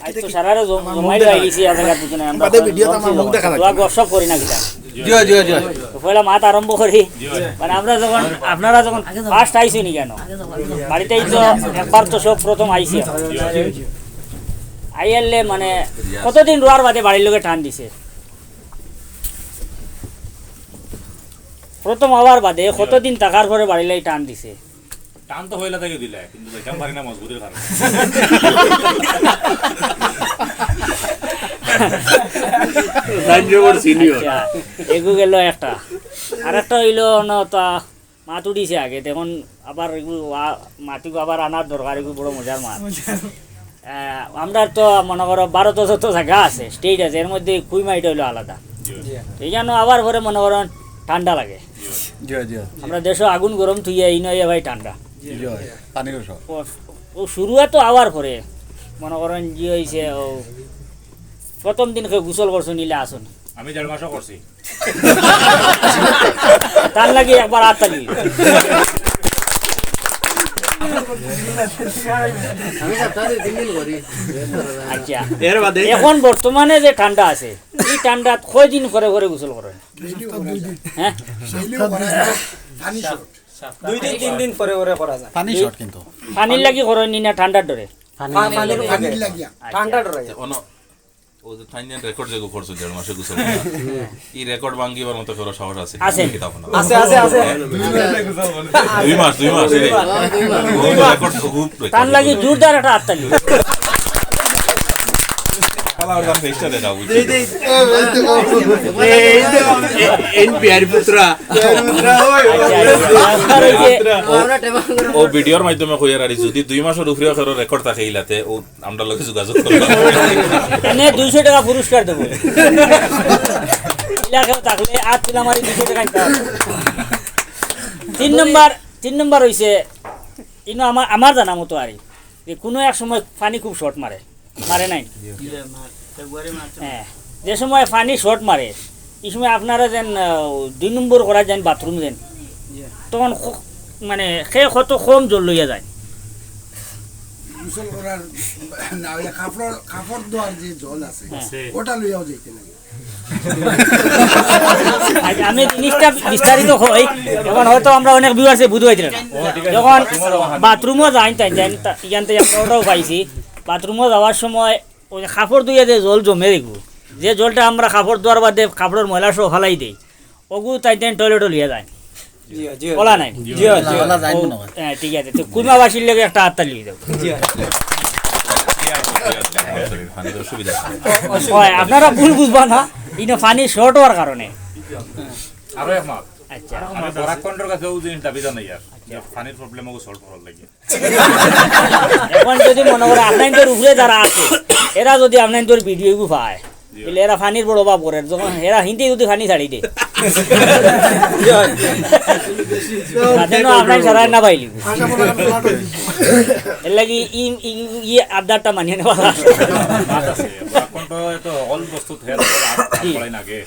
আজ তো সারারে জমাই হয়ে গেছি আজাকার দুজনে আমরা গসব করি না কিটা তো পয়লা মাত আরম্ভ করি মানে আমরা যখন আপনারা যখন ফার্স্ট আইছি নি কেন বাড়িতেই তো একবার তো সব প্রথম আইছি আইয়ালে মানে কতদিন রোয়ার বাদে বাড়ির লোকে টান দিছে প্রথম আবার বাদে কতদিন টাকার পরে বাড়ির লোকে টান দিছে টান তো হইলা থেকে দিলে কিন্তু যাইতাম পারি না মজবুরির কারণে এগু গেল একটা আর একটা হইলো তা মাছ উঠিছে আগে তখন আবার এগুলো মাটিকে আবার আনার দরকার এগুলো বড় মজার মাছ আমরা তো মনে করো 12 জায়গা আছে স্টেট আছে এর মধ্যে কুই মাইটা হইলো আলাদা এই জন্য আবার পরে মনে করো ঠান্ডা লাগে আমরা দেশে আগুন গরম থুইয়া এই নয় ভাই ঠান্ডা ও শুরুয়া তো আবার পরে মনে করেন যে হয়েছে ও প্রথম দিন গোসল করছো নিলে আসুন আমি 1.5 মাসও করছি তার লাগে একবার আত্মালি আচ্ছা এখন বর্তমানে যে ঠান্ডা আছে এই ঠান্ডা কয়দিন করে করে গোসল করেন হ্যাঁ 2-3 দিন পরে পরে করা যায় পানি শর্ট কিন্তু পানির লাগি করেন নি না ঠান্ডার ডরে পানির লাগিয়া ঠান্ডা ডরে ও যে ফাইনাল রেকর্ড যেগো করছো 1.5 মাসে গোসল এই রেকর্ড ভাঙিবার মতো ফেরো সাহস আছে আছে 2 মাস রে রেকর্ড খুব তার লাগি জোরদার একটা আত্মালি আলার গান ফেস্টা দে দাও এনপিআর পুত্রা ও ভিডিওর মাধ্যমে কইয়ার আরি যদি 2 মাসের উপরে ফেরো রেকর্ড থাকে ইলাতে ও আমরা লগে যোগাযোগ করব এনে 200 টাকা পুরস্কার দেব ইলাকা থাকলে আজ ছিল আমারে 200 টাকা দিতে হবে 3 নম্বর হইছে ইনো আমার জানা মতো আরি যে কোনো এক সময় পানি খুব শর্ট মারে নাই হ্যাঁ যে সময় পানি শর্ট মারে এই সময় আপনারা যেন 2 নম্বর করা যান বাথরুম যেন তখন মানে সে কত কম জল লইয়া যায় গোসল করার না ওই কাপড় ধোয়ার যে জল আছে ওটা লইয়াও যাইতে লাগে আমি জিনিসটা বিস্তারিত হই এখন হয়তো আমরা অনেক ভিউয়ার্সে বুঝতে পারছি না যখন বাথরুমও যাই তাই এখান থেকে আমরা ওটাও পাইছি বাথরুমও যাওয়ার সময় ওই কাপড় ধুয়ে যে জল জমে দেখবো যে জলটা আমরা কাপড় ধোয়ার বাদে কাপড়ের ময়লা সহ ফালাই দিই ওগু তাই টয়লেটও লিয়ে যায় বলা নাই হ্যাঁ ঠিক আছে তো কুইমাবাসীর লেগে একটা আত্মা লিয়ে দেবো আপনারা ভুল বুঝবা না ইনো পানি শর্ট হওয়ার কারণে আরো একমাত আচ্ছা আমি বরাকন্ডর কাছে ও জিনিস দাবি জানাই আর পানির প্রবলেম ও সলভ করার লাগে এখন যদি মনে করে আপনাদের উপরে যারা আছে এরা যদি আপনাদের ভিডিও পায় তাহলে এরা পানির বড় অভাব করে যখন এরা হিন্দি যদি পানি ছাড়ি দেয় আপনার ছাড়া না পাইলি এর লাগি ই আবদারটা মানিয়ে নেওয়া বরাকন্ড তো অল বস্তু হেল্প করে নাগে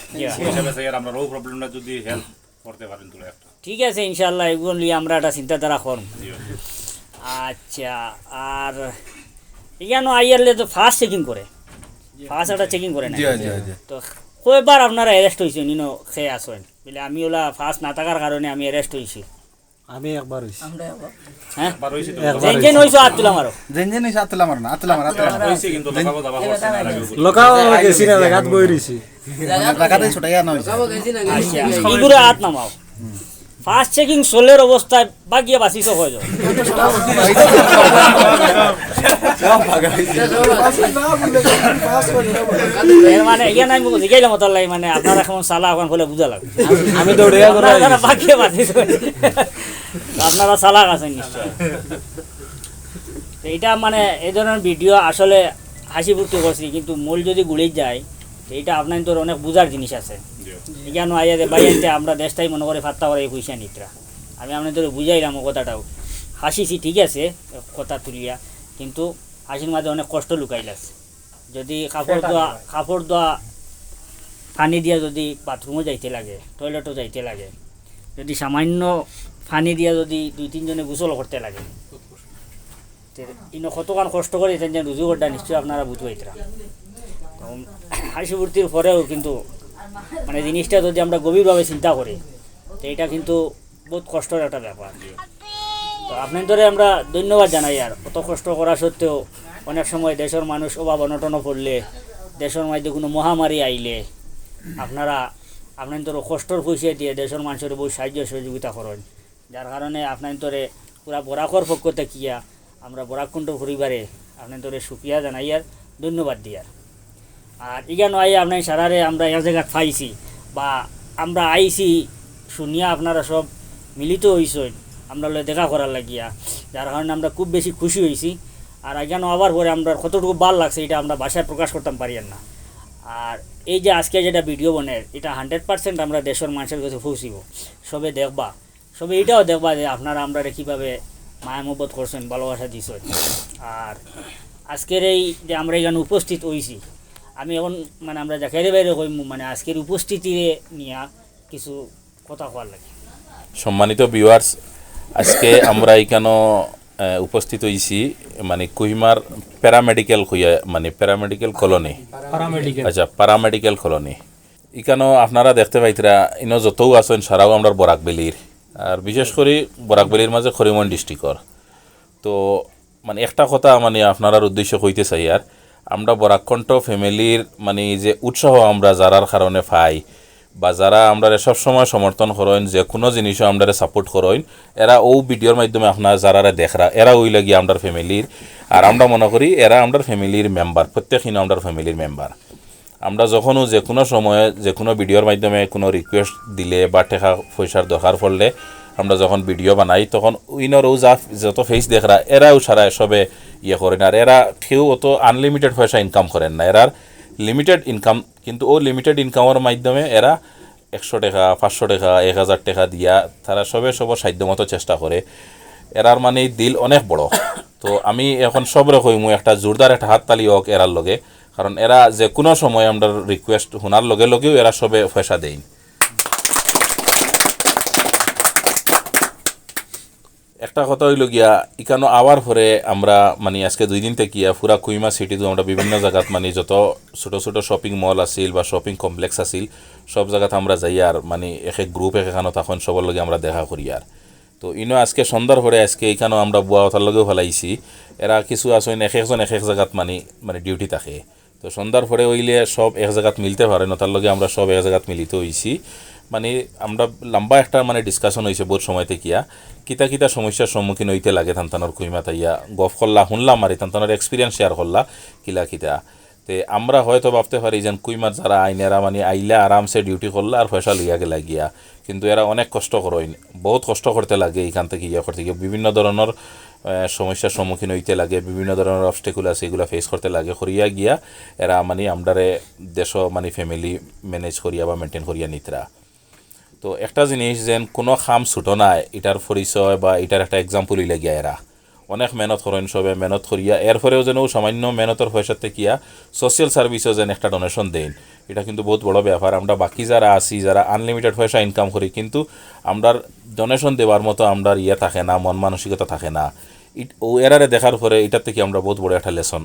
হিসাবে স্যার আমরা রো প্রবলেমটা যদি হেল্প করতে পারেন তুলে একটা ঠিক আছে ইনশাআল্লাহ এগুলো নিয়ে আমরা একটা চিন্তাধারা করব আচ্ছা আর এখানে আইয়ারলে তো ফার্স্ট চেকিং করে ফার্স্ট একটা চেকিং করে না তো কয়বার আপনারা অ্যারেস্ট হয়েছে নিনো খেয়ে আসেন বলে আমি ওলা ফার্স্ট না থাকার কারণে আমি অ্যারেস্ট হয়েছি আমি একবার হইছি হ্যাঁ বার হইছে তো জেন হইছো আত তুলা মারো জেন হইছে আতলা মার না আতলা মার হইছে কিন্তু লোকাও দাবা করছে না লাগে লোকাও গেছি না লাগাত বই রইছি লাগাতে ছটাইয়া না হইছে আচ্ছা ইগুরে হাত নামাও ফার্স্ট চেকিং সোলের অবস্থায় বাগিয়ে বাঁচিছ হয়ে যাও মানে ইয়া নাই মুখ জিগাইলাম তার লাগে মানে আপনারা এখন সালা এখন হলে বুঝা লাগবে আমি দৌড়িয়া করে বাগিয়ে বাঁচিছ আপনারা চালাক আছেন নিশ্চয় এইটা মানে এই ধরনের ভিডিও আসলে হাসি ফুর্তি করছি কিন্তু মূল যদি গুলি যায় এইটা আপনার তোর অনেক বুঝার জিনিস আছে এখানে আইয়া বাইরে আমরা দেশটাই মনে করে ফাত্তা করে পয়সা নিতরা আমি আপনাদের বুঝাইলাম ও কথাটাও হাসিছি ঠিক আছে কথা তুলিয়া কিন্তু হাসির মাঝে অনেক কষ্ট লুকাইলাস যদি কাপড় ধোয়া পানি দিয়া যদি বাথরুমও যাইতে লাগে টয়লেটও যাইতে লাগে যদি সামান্য পানি দিয়া যদি 2-3 জনে গোসল করতে লাগে ইনো কতক্ষণ কষ্ট করে যে রুজুগরটা নিশ্চয়ই আপনারা বুঝবাইতরা। তো হাসি ফুর্তির পরেও কিন্তু মানে জিনিসটা যদি আমরা গভীরভাবে চিন্তা করি তো এটা কিন্তু বহুত কষ্টের একটা ব্যাপার। তো আপনাদের আমরা ধন্যবাদ জানাই। আর অত কষ্ট করা সত্ত্বেও অনেক সময় দেশের মানুষ অভাব অনটনে পড়লে, দেশের মধ্যে কোনো মহামারী আইলে আপনারা আপনাদের কষ্টর পয়সা দিয়ে দেশের মানুষের বহু সাহায্য সহযোগিতা করেন, যার কারণে আপনাদের পুরা বরাকর পক্ষ থেকিয়া আমরা বরাককুণ্ড পরিবারে আপনাদের সুক্রিয়া জানাই আর ধন্যবাদ দিয়ার। আর ইগান আই আপনার সারারে আমরা এক জায়গা পাইছি বা আমরা আইছি শুনিয়া আপনারা সব মিলিত হয়েছেন আমরা দেখা করার লাগিয়া, যার কারণে আমরা খুব বেশি খুশি হয়েছি। আর এখানে আবার পরে আমরা কতটুকু ভাল লাগছে এটা আমরা ভাষায় প্রকাশ করতাম পারি না। আর এই যে আজকে যেটা ভিডিও বনের এটা 100% আমরা দেশের মানুষের কাছে পৌঁছিব, সবে দেখবা, সবে এটাও দেখবা যে আপনারা আমরা কীভাবে মায়া মহব্বত করছেন, ভালোবাসা দিছেন। আর আজকের এই যে আমরা এখানে উপস্থিত হয়েছি, আমি এখন মানে আমরা যাকে বাইরে কইম মানে আজকের উপস্থিতি নিয়ে কিছু কথা হওয়ার লাগে। সম্মানিত ভিউয়ার্স, আজকে আমরা এখানে উপস্থিত হয়েছি মানে কুহিমার প্যারামেডিক্যাল মানে প্যারামেডিক্যাল কলোনি, আচ্ছা প্যারামেডিক্যাল কলোনি। এখানেও আপনারা দেখতে পাইতরা ইনো যতও আছেন সারাও আমরা বরাকবেলির, আর বিশেষ করে বরাকবেলির মাঝে করিমগঞ্জ ডিস্ট্রিক্টর। তো মানে একটা কথা মানে আপনার উদ্দেশ্য হইতে চাই, আর আমরা বরাককণ্ঠ ফ্যামিলির মানে যে উৎসাহ আমরা যারার কারণে পাই বা যারা আমরা সবসময় সমর্থন করেন, যে কোনো জিনিসও আমরা সাপোর্ট করেন, এরা ও ভিডিওর মাধ্যমে আপনার যারা দেখরা এরা ওই লাগি আমরা ফ্যামিলির। আর আমরা মনে করি এরা আমরা ফ্যামিলির মেম্বার, প্রত্যেকদিন আমরা ফ্যামিলির মেম্বার। আমরা যখনও যে কোনো সময়ে যে কোনো ভিডিওর মাধ্যমে কোনো রিকোয়েস্ট দিলে বা টাকা পয়সার দরকার পড়লে আমরা যখন ভিডিও বানাই তখন উইনারও যত ফেস দেখরা এরাও সারা সবে ইয়ে করেন। আর এরা কেউ অত আনলিমিটেড পয়সা ইনকাম করেন না, এরার লিমিটেড ইনকাম, কিন্তু ও লিমিটেড ইনকামের মাধ্যমে এরা 100 টাকা 500 টাকা 1000 টাকা দিয়া তারা সবে সাধ্য মতো চেষ্টা করে। এরার মানে দিল অনেক বড়। তো আমি এখন সবরে কইমু একটা জোরদার একটা হাততালি হোক এরার লগে, কারণ এরা যে কোনো সময় আমরা রিকোয়েস্ট শোনার লগে লগেও এরা সবে পয়সা দেয়। একটা কথা হইল গিয়া ইকানো আওয়ার পরে আমরা মানে আজকে 2 দিন থেকে পুরা কুইমা সিটিতে আমরা বিভিন্ন জায়গাত মানে যত ছোট ছোট শপিং মল আছিল বা শপিং কমপ্লেক্স আছিল সব জায়গাতে আমরা যাই আর মানে এক গ্রুপ এখানে তখন সবার লগে আমরা দেখা করি। আর তো ইনো আজকে সন্ধ্যার পরে আজকে এখানেও আমরা বুয়া ওঠার লগেও ফেলাইছি, এরা কিছু আসেন এক একজন এক এক জায়গাত মানে ডিউটি থাকে। তো সন্ধ্যার পরে হইলে সব এক জায়গাত মিলতে পারে না, তার লগে আমরা সব এক জায়গাত মিলিত হয়েছি। মানে আমরা লম্বা একটা মানে ডিসকাশন হয়েছে বহুত সময় থেকিয়া কিতা কিতা সমস্যার সম্মুখীন হইতে লাগে তান্তানোর কুইমা তাইয়া গফ করলা শুনলাম আর তান্তানোর এক্সপিরিয়েন্স শেয়ার করলা কিলা কিতা। তে আমরা হয়তো ভাবতে পারি যে কুইমার যারা আইনেরা মানে আইলা আরামসে ডিউটি করলা আর পয়সা লইয়া গেলা গিয়া, কিন্তু এরা অনেক কষ্ট করেন, বহুত কষ্ট করতে লাগে এখান থেকে ইয়া করতে গিয়ে, বিভিন্ন ধরনের সমস্যার সম্মুখীন হইতে লাগে, বিভিন্ন ধরনের অবস্টেকুল আছে এগুলো ফেস করতে লাগে করিয়া গিয়া এরা মানে আমরারে দেশ মানে ফ্যামিলি ম্যানেজ করিয়া বা মেনটেন করিয়া নিতরা। তো একটা জিনিস যেন কোনো খাম ছুটো নাই, এটার পরিচয় বা এটার একটা এক্সাম্পল হইলে গিয়া এরা অনেক মেহনত করেন, সবে মেহনত করিয়া এরপরেও যেন সামান্য মেহনতের পয়সার থেকিয়া সোশ্যাল সার্ভিসও যেন একটা ডোনেশন দেন, এটা কিন্তু বহুত বড় ব্যাপার। আমরা বাকি যারা আছি যারা আনলিমিটেড পয়সা ইনকাম করি কিন্তু আমরা ডোনেশন দেওয়ার মতো আমরা ইয়ে থাকে না, মন মানসিকতা থাকে না। ও এরারে দেখার পরে এটার থেকে আমরা বহুত বড় একটা লেসন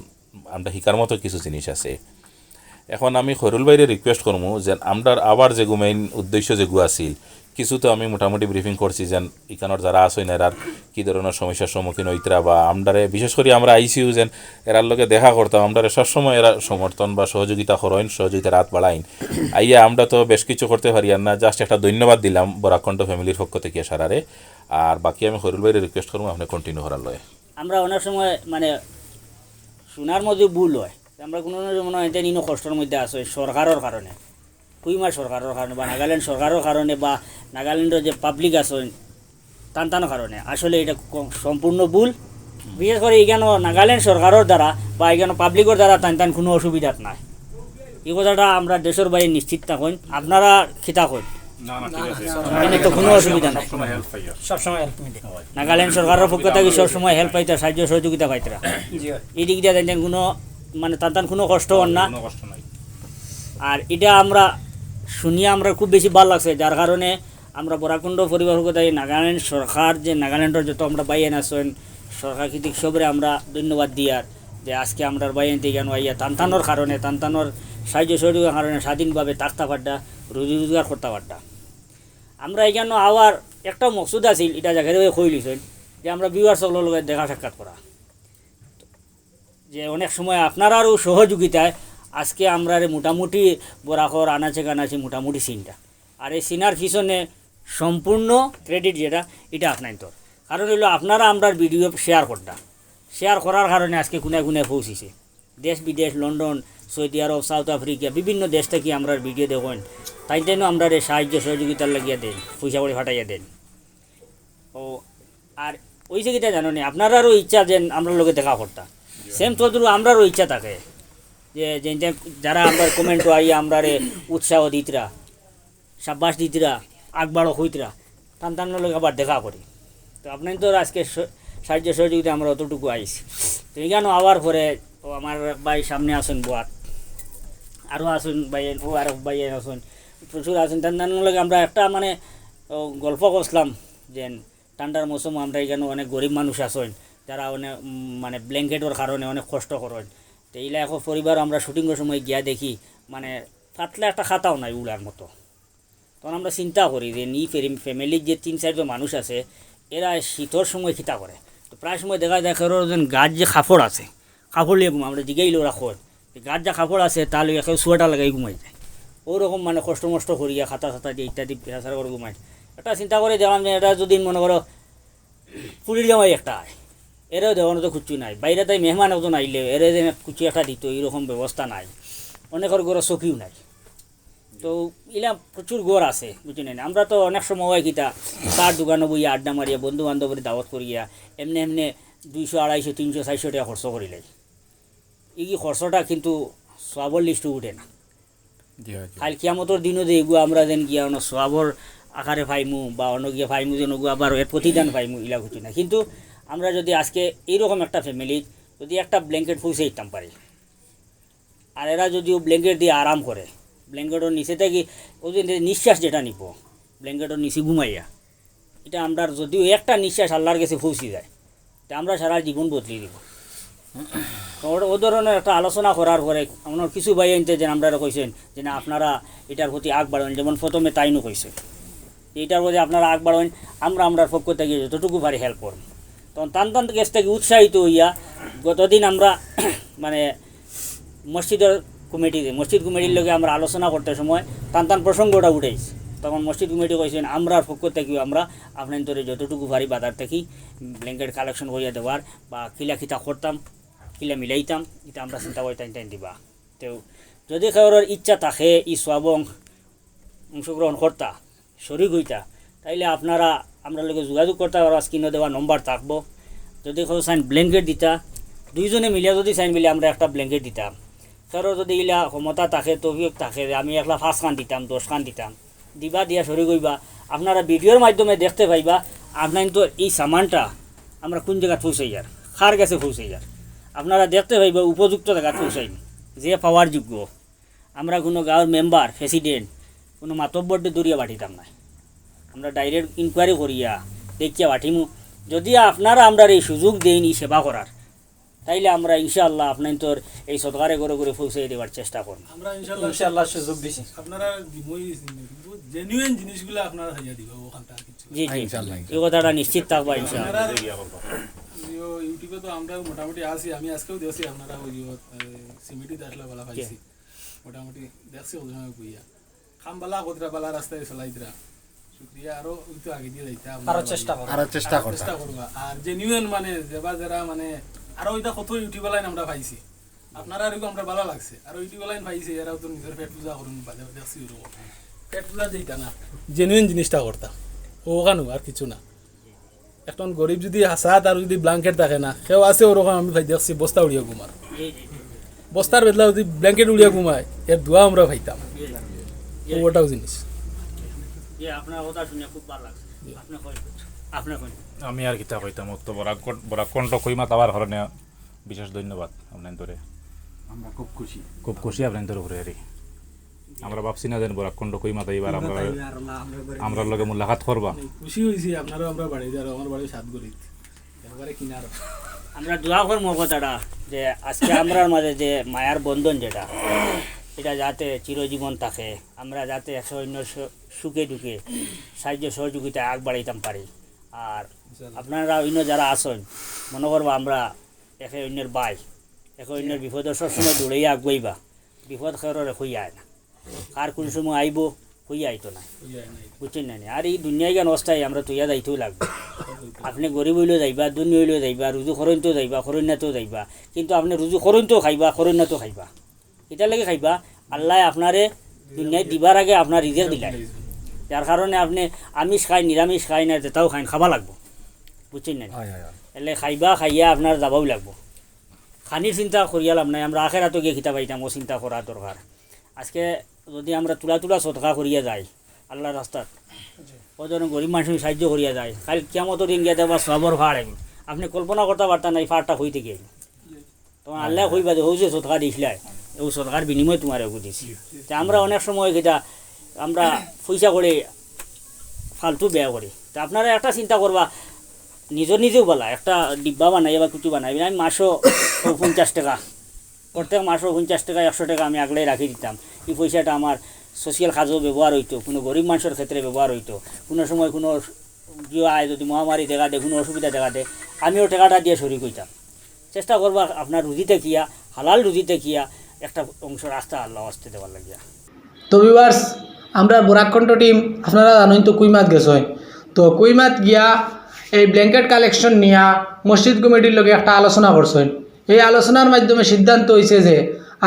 আমরা শিকার মতো কিছু জিনিস আছে। এখন আমি খৈরুল ভাইরে রিকোয়েস্ট করবো যে আমরা আবার যে মেইন উদ্দেশ্য যেগু আছিল কিছু তো আমি মোটামুটি ব্রিফিং করছি যেন এখানোর যারা আসেন এরার কী ধরনের সমস্যার সম্মুখীন হইতরা বা আমরারে বিশেষ করে আমরা আইসিউ যেন এরার লগে দেখা করতাম, আমরা সবসময় এরা সমর্থন বা সহযোগিতা করেন, সহযোগিতার হাত বাড়াইন। আইয়া আমরা তো বেশ কিছু করতে পারি আর না, জাস্ট একটা ধন্যবাদ দিলাম বরাককণ্ঠ ফ্যামিলির পক্ষ থেকে সারারে। আর বাকি আমি খৈরুল ভাইরে রিকোয়েস্ট করবো আপনি কন্টিনিউ করার লয়। আমরা অনেক সময় মানে শোনার মধ্যে ভুল হয়, আমরা কোনো মনে হয় ইনো কষ্টের মধ্যে আছে সরকারের কারণে, কুইমার সরকারের কারণে বা নাগাল্যান্ড সরকারের কারণে বা নাগাল্যান্ডের যে পাবলিক আছে তার কারণে। আসলে এটা সম্পূর্ণ ভুল। বিশেষ করে এখানে নাগাল্যান্ড সরকারের দ্বারা বা এখানে পাবলিকের দ্বারা টান কোনো অসুবিধা নাই। এই কথাটা আমরা দেশের বাইরে নিশ্চিত থাকুন, আপনারা খিতা করেন এখানে তো কোনো অসুবিধা নাই, সবসময় নাগাল্যান্ড সরকারের পক্ষ থেকে সবসময় হেল্প পাইতে, সাহায্য সহযোগিতা পাইতরা। এই দিক দিয়ে দেখেন কোনো মানে তার কোনো কষ্ট হন না। আর এটা আমরা শুনিয়ে আমরা খুব বেশি ভালো লাগছে, যার কারণে আমরা বরাককুণ্ড পরিবার পক্ষ থেকে নাগাল্যান্ড সরকার যে নাগাল্যান্ডের যত আমরা বাইন আছেন সরকার কৃতিক সবরে আমরা ধন্যবাদ দিয়ার যে আজকে আমরা বাইরে কেন আইয়া টানটানোর কারণে টানটানোর সাহায্য সহযোগিতার কারণে স্বাধীনভাবে থাকতে পারটা রুজি রোজগার করতে পারটা আমরা এখানে আবার একটা মকসুদ আছিল এটা জায়গায় কই লিছেন যে আমরা ভিউয়ার্সগুলোর লগে দেখা সাক্ষাৎ করা যে অনেক সময় আপনারারও সহযোগিতায় আজকে আমরা মোটামুটি বরাকর আনাচে কানাচে মোটামুটি সিনটা আর এই সিনার পিছনে সম্পূর্ণ ক্রেডিট যেটা এটা আপনার তোর কারণ হইলো আপনারা আমরা ভিডিও শেয়ার করার কারণে আজকে কোনায় কোনায় পৌঁছিছে দেশ বিদেশ লন্ডন সৌদি আরব সাউথ আফ্রিকা বিভিন্ন দেশ থেকে আমরা ভিডিও দেখেন তাই জন্য আমরা সাহায্য সহযোগিতার লাগিয়ে দেন পয়সা করে ফাটাইয়া দেন ও আর ওই জায়গাটা জানো নি আপনারারও ইচ্ছা যে আমরা লোকে দেখা করতাম সেম তদ্রু আমরারও ইচ্ছা থাকে যে যারা আমরা কমেন্ট আইয়া আমরা উৎসাহ দিতরা সাব্বাস দিতরা আগবাড়ো হইতরা টান লোক আবার দেখা করি তো আপনার তো আজকে সাহায্য সহযোগিতা আমরা অতটুকু আইছি তো এখানে আবার পরে ও আমার ভাই সামনে আসুন বোয়াত আরও আসুন ভাই ও আরও ভাই আসুন প্রচুর আসুন টান লোক আমরা একটা মানে গল্প করছিলাম যে ঠান্ডার মৌসুম আমরা এখানে অনেক গরিব মানুষ আসেন যারা অনেক মানে ব্ল্যাঙ্কেটের কারণে অনেক কষ্ট করেন তো এইলা এখন পরিবার আমরা শুটিংয়ের সময় গিয়া দেখি মানে পাতলা একটা খাতাও নাই উড়ার মতো তখন আমরা চিন্তা করি যে ফ্যামিলির যে 3-4জন মানুষ আছে এরা শীতর সময় খিতা করে তো প্রায় সময় দেখা যায় যেন গাছ যে কাপড় আছে কাপড় নিয়ে আমরা জিগাইল ওরা খোঁজ গাছ যা কাপড় আছে তাহলে একে সোয়েটার লাগাই ঘুমাই যায় ওরকম মানে কষ্ট মষ্ট করিয়া খাতা খাতা দিয়ে ইত্যাদি প্রেসার করে ঘুমাই একটা চিন্তা করে দেখলাম যে এটা যদি মনে করো পুলির জামাই একটা হয় এরাও দেওয়ানো তো কুচু নাই বাইরে তাই মেহমান একজন আইলে এরা যে কুচু একটা দিত এইরকম ব্যবস্থা নাই অনেকের ঘরে চকিও নাই তো এলা প্রচুর গড় আছে বুঝি নাই আমরা তো অনেক সময় হয় কিতা তার দোকানে বইয়া আড্ডা মারিয়া বন্ধু বান্ধবের দাওয়াত করিয়া এমনি 200, 250, 300, 400 টাকা খরচ করিলাই এই খরচটা কিন্তু সবর লিস্টে উঠে না কাল কিয়ামতর দিনও যে এগুলো আমরা যেন গিয়া অন্য সবর আকারে পাইমু বা অন্য গিয়ে পাইমু যেন আবার এর প্রতিদান পাইমু ইলা কিছু না কিন্তু আমরা যদি আজকে এইরকম একটা ফ্যামিলি যদি একটা ব্ল্যাঙ্কেট পৌঁছে দিতাম পারি আর এরা যদিও ব্ল্যাঙ্কেট দিয়ে আরাম করে ব্ল্যাঙ্কেটের নিচে থেকে ওদের নিঃশ্বাস যেটা নিব ব্ল্যাঙ্কেটের নিচে ঘুমাইয়া এটা আমরা যদিও একটা নিঃশ্বাস আল্লাহর কাছে পৌঁছে যায় তা আমরা সারা জীবন বদলে দিব ও ধরনের একটা আলোচনা করার পরে আমার কিছু ভাই আনতে যে আপনারা কইছেন যে না আপনারা এটার প্রতি আগ বাড়ান যেমন প্রথমে তাইনও কইছে এটার প্রতি আপনারা আগ বাড়ান আমরা পক্ষ থেকে যতটুকু পারি হেল্প করব তখন টান কাছ থেকে উৎসাহিত হইয়া গতদিন আমরা মানে মসজিদ কমিটির লগে আমরা আলোচনা করতে সময় টান প্রসঙ্গটা উঠেছি তখন মসজিদ কমিটি কইছেন আমরা পক্ষ থেকেও আমরা আপনার যতটুকু পারি বাজার থেকে ব্ল্যাঙ্কেট কালেকশন করিয়া দেওয়ার বা খিতা করতাম কিলা মিলাইতাম এটা আমরা চিন্তা করে টাইন দিবা তো যদি কারোর ইচ্ছা থাকে ই সব অংশগ্রহণ করতা শরীর হইতা তাইলে আপনারা আমরা লোকে যোগাযোগ করতে পারো স্ক্রিনে দেওয়া নম্বর থাকবো যদি কেউ সাইন ব্ল্যাঙ্কেট দিতা দুইজনে মিলিয়া যদি সাইন মিলে আমরা একটা ব্ল্যাঙ্কেট দিতাম কারো যদি ইলা ক্ষমতা থাকে তফিক থাকে আমি একলা 5 খান দিতাম 10 খান দিতাম দিবা দিয়া শরীর হইবা আপনারা ভিডিওর মাধ্যমে দেখতে পাইবা আপনার তো এই সামানটা আমরা কোন জায়গায় পৌঁছাই যার খার গেছে পৌঁছাই যার আপনারা দেখতে পাইবা উপযুক্ত জায়গা পৌঁছাই যে পাওয়ার যোগ্য আমরা কোনো গাঁৱৰ মেম্বার প্রেসিডেন্ট কোনো মাতব্বরকে দূরিয়া পাঠিতাম না আমরা ডাইরেক্ট ইনকোয়ারি করিয়া দেখিয়া পাঠিমু যদি আপনারা আমরা এই সুযোগ দেইনি সেবা করার তাইলে আমরা ইনশাআল্লাহ আপনার তোর এই সদকারে করে করে পৌঁছে দেওয়ার চেষ্টা করব আমরা ইনশাআল্লাহ সুযোগ দিছি আপনারা জেনুইন জিনিসগুলো আপনারা হাইয়া দিবা ওখানটা কিছু জি জি এই কথাটা নিশ্চিত থাকবা ইনশাআল্লাহ ইউটিউবে তো আমরা মোটামুটি আসি আমি আজকেও দেখছি আপনারা ওই সিমিটি আসলে বলা পাইছি মোটামুটি দেখছি ওই সময় বুইয়া খামবালা কতরা বালা রাস্তায় চলাইতরা শুকরিয়া আরো একটু আগে দিয়ে যাইতা আরো চেষ্টা করবা আর জেনুইন মানে যারা মানে আরো এটা কত ইউটিউব লাইন আমরা পাইছি আপনারা আর আমরা ভালো লাগছে আর ইউটিউব লাইন পাইছে এরাও তো নিজের পেট পূজা করুন দেখছি পেট পূজা যেটা না জেনুইন জিনিসটা করতাম ওখানো আর কিছু না এখন গরিব যদি হাসাত আর যদি ব্ল্যাঙ্কেট থাকে না সেও আছে ওরকম আমি ভাই দেখছি বস্তা উড়িয়া ঘুমার বস্তার বেদলা যদি ব্ল্যাঙ্কেট উড়িয়া ঘুমায় এর ধোয়া আমরা পাইতাম ওটাও জিনিস আপনার কথা শুনে খুব ভালো লাগছে আপনি কই আমি আর কিতা কইতাম তো বড় কণ্ঠ কইমা তাবার হরনে বিশেষ ধন্যবাদ আপনার ধরে আমরা খুব খুশি আপনার ধরে ঘুরে আরি আমরা ভাবছি না যেন বড় কণ্ঠ কইমা তাই এবার আমরা লগে মুলাকাত করবা খুশি হয়েছি আপনারও আমরা বাড়ি যার আমার বাড়ি সাতগড়িত এবারে কিনার আমরা দোয়া করবো কথাটা যে আজকে আমরার মাঝে যে মায়ার বন্ধন যেটা এটা যাতে চিরজীবন থাকে, আমরা যাতে একশো অন্য সুখে দুঃখে সাহায্য সহযোগিতায় আগ বাড়াইতাম পারি। আর আপনারা অন্য যারা আসেন মনে করবো আমরা একে অন্যের বাই, একে অন্যের বিপদের সবসময় দৌড়াইয়া আগুয়াইবা, বিপদ খেররে হইয়া আয় না, কার কোন সময় আইব হইয়া আইতো না, বুঝছেন না? আর এই দুনিয়ায় জ্ঞান অবস্থায় আমরা তৈয়া যাইতেও লাগবে। আপনি গরিব হইলেও যাইবা, দুর্নী হইলেও যাইবা, রুজু খরণতেও যাইবা, খরণ্যাতেও যাইবা, কিন্তু আপনি রুজু খরণতেও খাইবা, খরণ্যাতেও খাইবা। এটার লাগে খাইবা আল্লাহ আপনারে দুনিয়ায় দিবার আগে আপনার রিজেক্ট দিলাই, যার কারণে আপনি আমিষ খাই নিরামিষ খাই না যেটাও খাইন খাবা লাগবো, বুঝছেন না? এলে খাইবা খাইয়া আপনার যাবাও লাগবো। খানির চিন্তা করিয়ালাম নাই, আমরা আখেরাতো গিয়ে খিতা পাইতাম, ও চিন্তা করা দরকার। আজকে যদি আমরা তুলা তুলা সদকা করিয়া যাই আল্লাহর রাস্তাত, ও যেন গরিব মানুষ সাহায্য করিয়া যায়, খালি কেমতো দিন গিয়ে দেবা সবর ফাড় আইন, আপনি কল্পনা করতে পারতেন না এই ফাড়টা হইতে গিয়ে। তখন আল্লাহ কইবা যে হচ্ছে সদকা দিছিলাই, ও সদকার বিনিময়ে তোমার এগু দিছি। তা আমরা অনেক সময় যেটা আমরা পয়সা করে ফালতু ব্যয় করি। তা আপনারা একটা চিন্তা করবা, নিজেও বলা একটা ডিব্বা বানাই বা কুচু বানাই, আমি মাসও 50 টাকা, প্রত্যেক মাসও 50 টাকা 100 টাকা আমি আগলাই রাখি দিতাম। এই পয়সাটা আমার সোশিয়াল কাজেও ব্যবহার হইতো, কোনো গরিব মানুষের ক্ষেত্রে ব্যবহার হইতো। কোনো সময় কোনো কেউ আয় যদি মহামারী দেখা দেয়, কোনো অসুবিধা দেখা দেয়, আমিও টাকাটা দিয়ে শরিক হইতাম। চেষ্টা করবা আপনার রুজিতে কিয়া, হালাল রুজিতে কিয়া একটা অংশ রাস্তা আল্লাহ আসতে দেওয়ার লাগিয়া। তো ভিউয়ার্স, আমরা বরাকণ্ঠ টিম আপনারা জানেন তো কুইমাত গেছেন, তো কুইমাত গিয়া এই ব্ল্যাঙ্কেট কালেকশন নিয়া মসজিদ কমিটির লগে একটা আলোচনা করছেন। এই আলোচনার মাধ্যমে সিদ্ধান্ত হয়েছে যে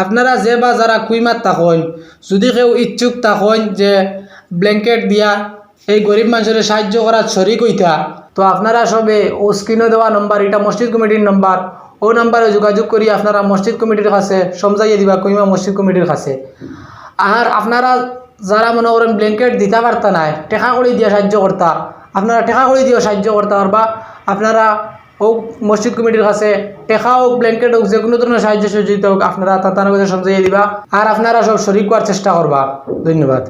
আপনারা যে বা যারা কুইমাত থাকেন, যদি কেউ ইচ্ছুক থাকেন যে ব্ল্যাঙ্কেট দিয়া এই গরিব মানুষের সাহায্য করার শরিক হইতা, তো আপনারা সবে ও স্ক্রিনে দেওয়া নম্বর, এটা মসজিদ কমিটির নম্বর, ও নম্বরে যোগাযোগ করি আপনারা মসজিদ কমিটির কাছে সমঝাইয়ে দিবা, কুইমা মসজিদ কমিটির কাছে। আর আপনারা যারা মনে করেন ব্ল্যাঙ্কেট দিতে পারতা নাই, টেকা করে দিয়ে সাহায্য করতা, আপনারা টেকা করে দিয়ে সাহায্য করতে পারবা। আপনারা ও মসজিদ কমিটির কাছে টেকা হোক, ব্ল্যাঙ্কেট হোক, যে কোনো ধরনের সাহায্য সহযোগিতা হোক আপনারা তার কাছে সমঝাইয়ে দিবা। আর আপনারা সব শরিক করার চেষ্টা করবা। ধন্যবাদ।